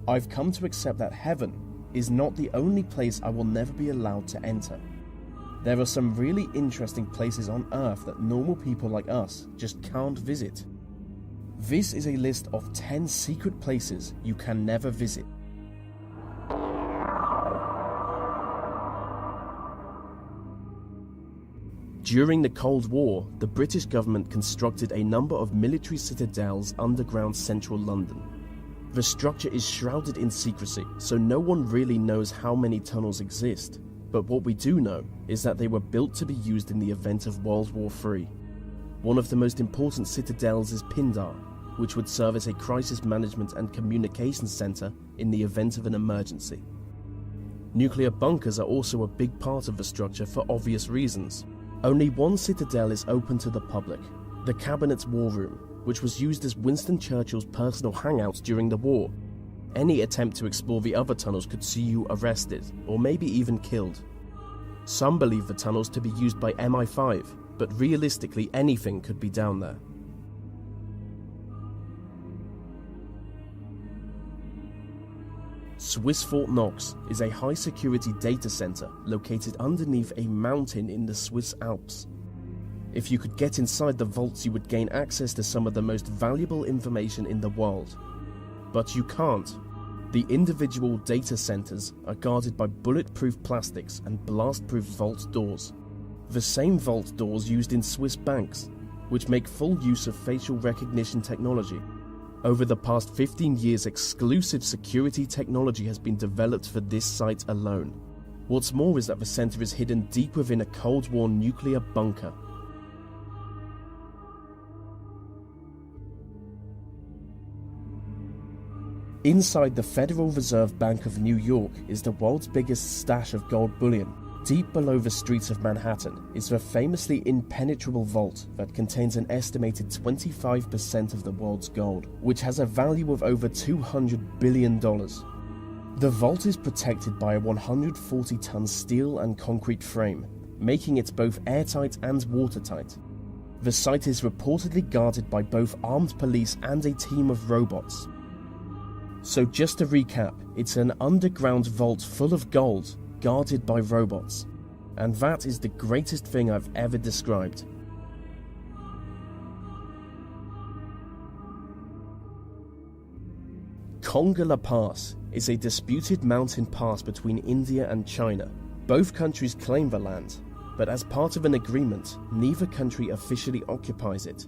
I've come to accept that heaven is not the only place I will never be allowed to enter. There are some really interesting places on Earth that normal people like us just can't visit. This is a list of 10 secret places you can never visit. During the Cold War, the British government constructed a number of military citadels underground central London. The structure is shrouded in secrecy, so no one really knows how many tunnels exist. But what we do know is that they were built to be used in the event of World War III. One of the most important citadels is Pindar, which would serve as a crisis management and communications center in the event of an emergency. Nuclear bunkers are also a big part of the structure for obvious reasons. Only one citadel is open to the public, the Cabinet's War Room, which was used as Winston Churchill's personal hangout during the war. Any attempt to explore the other tunnels could see you arrested, or maybe even killed. Some believe the tunnels to be used by MI5, but realistically anything could be down there. Swiss Fort Knox is a high-security data center located underneath a mountain in the Swiss Alps. If you could get inside the vaults, you would gain access to some of the most valuable information in the world. But you can't. The individual data centers are guarded by bulletproof plastics and blast-proof vault doors. The same vault doors used in Swiss banks, which make full use of facial recognition technology. Over the past 15 years, exclusive security technology has been developed for this site alone. What's more is that the center is hidden deep within a Cold War nuclear bunker. Inside the Federal Reserve Bank of New York is the world's biggest stash of gold bullion. Deep below the streets of Manhattan is the famously impenetrable vault that contains an estimated 25% of the world's gold, which has a value of over $200 billion. The vault is protected by a 140-ton steel and concrete frame, making it both airtight and watertight. The site is reportedly guarded by both armed police and a team of robots. So just to recap, it's an underground vault full of gold, guarded by robots. And that is the greatest thing I've ever described. Konga Pass is a disputed mountain pass between India and China. Both countries claim the land, but as part of an agreement, neither country officially occupies it.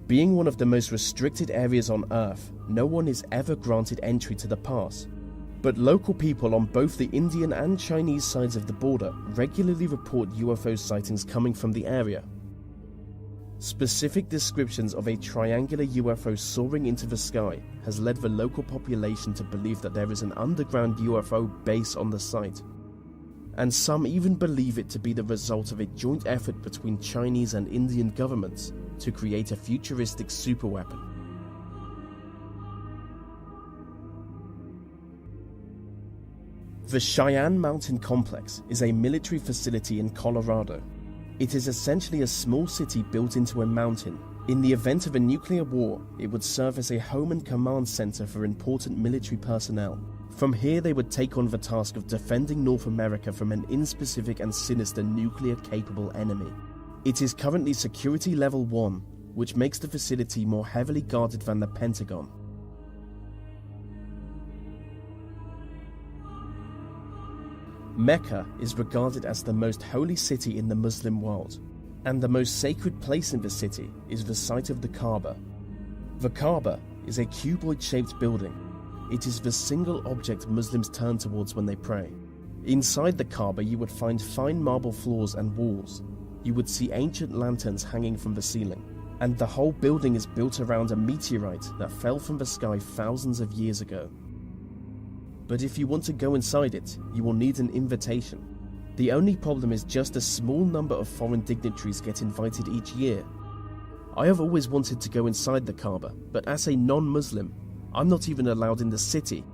Being one of the most restricted areas on Earth, no one is ever granted entry to the pass. But local people on both the Indian and Chinese sides of the border regularly report UFO sightings coming from the area. Specific descriptions of a triangular UFO soaring into the sky has led the local population to believe that there is an underground UFO base on the site. And some even believe it to be the result of a joint effort between Chinese and Indian governments to create a futuristic superweapon. The Cheyenne Mountain Complex is a military facility in Colorado. It is essentially a small city built into a mountain. In the event of a nuclear war, it would serve as a home and command center for important military personnel. From here, they would take on the task of defending North America from an inspecific and sinister nuclear-capable enemy. It is currently Security Level 1, which makes the facility more heavily guarded than the Pentagon. Mecca is regarded as the most holy city in the Muslim world, and the most sacred place in the city is the site of the Kaaba. The Kaaba is a cuboid-shaped building. It is the single object Muslims turn towards when they pray. Inside the Kaaba, you would find fine marble floors and walls. You would see ancient lanterns hanging from the ceiling, and the whole building is built around a meteorite that fell from the sky thousands of years ago. But if you want to go inside it, you will need an invitation. The only problem is just a small number of foreign dignitaries get invited each year. I have always wanted to go inside the Kaaba, but as a non-Muslim, I'm not even allowed in the city.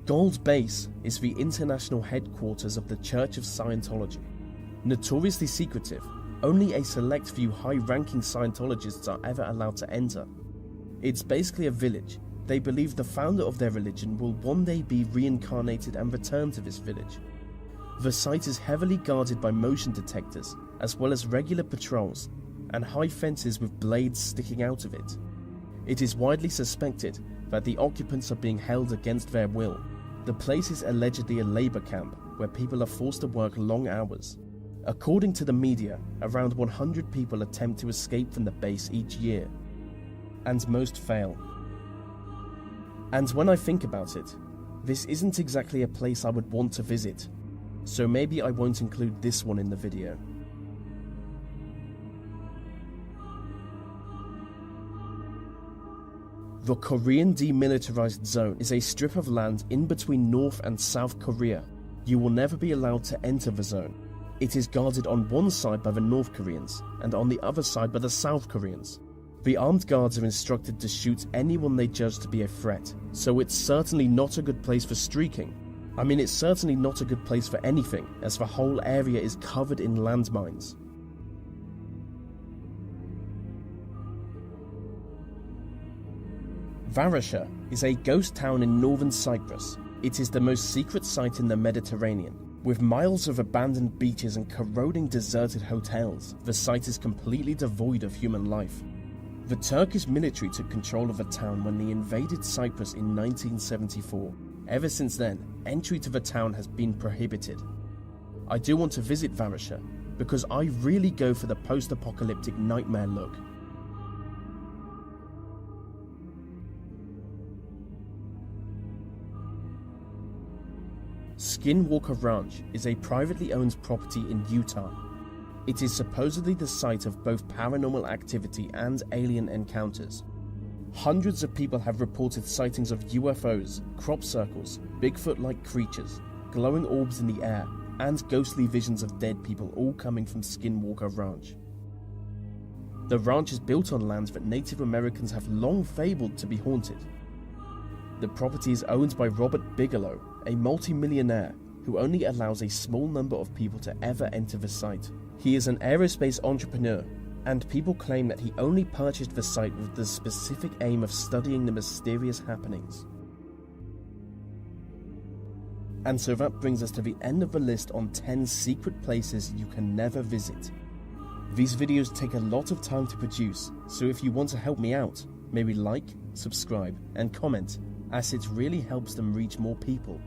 Gold Base is the international headquarters of the Church of Scientology. Notoriously secretive, only a select few high-ranking Scientologists are ever allowed to enter. It's basically a village. They believe the founder of their religion will one day be reincarnated and return to this village. The site is heavily guarded by motion detectors, as well as regular patrols, and high fences with blades sticking out of it. It is widely suspected that the occupants are being held against their will. The place is allegedly a labor camp where people are forced to work long hours. According to the media, around 100 people attempt to escape from the base each year, and most fail. And when I think about it, this isn't exactly a place I would want to visit, so maybe I won't include this one in the video. The Korean Demilitarized Zone is a strip of land in between North and South Korea. You will never be allowed to enter the zone. It is guarded on one side by the North Koreans and on the other side by the South Koreans. The armed guards are instructed to shoot anyone they judge to be a threat, so it's certainly not a good place for streaking. I mean, it's certainly not a good place for anything, as the whole area is covered in landmines. Varasha is a ghost town in northern Cyprus. It is the most secret site in the Mediterranean. With miles of abandoned beaches and corroding deserted hotels, the site is completely devoid of human life. The Turkish military took control of the town when they invaded Cyprus in 1974. Ever since then, entry to the town has been prohibited. I do want to visit Varasha, because I really go for the post-apocalyptic nightmare look. Skinwalker Ranch is a privately owned property in Utah. It is supposedly the site of both paranormal activity and alien encounters. Hundreds of people have reported sightings of UFOs, crop circles, Bigfoot-like creatures, glowing orbs in the air, and ghostly visions of dead people, all coming from Skinwalker Ranch. The ranch is built on lands that Native Americans have long fabled to be haunted. The property is owned by Robert Bigelow, a multi-millionaire who only allows a small number of people to ever enter the site. He is an aerospace entrepreneur, and people claim that he only purchased the site with the specific aim of studying the mysterious happenings. And so that brings us to the end of the list on 10 secret places you can never visit. These videos take a lot of time to produce, so if you want to help me out, maybe like, subscribe, and comment, as it really helps them reach more people.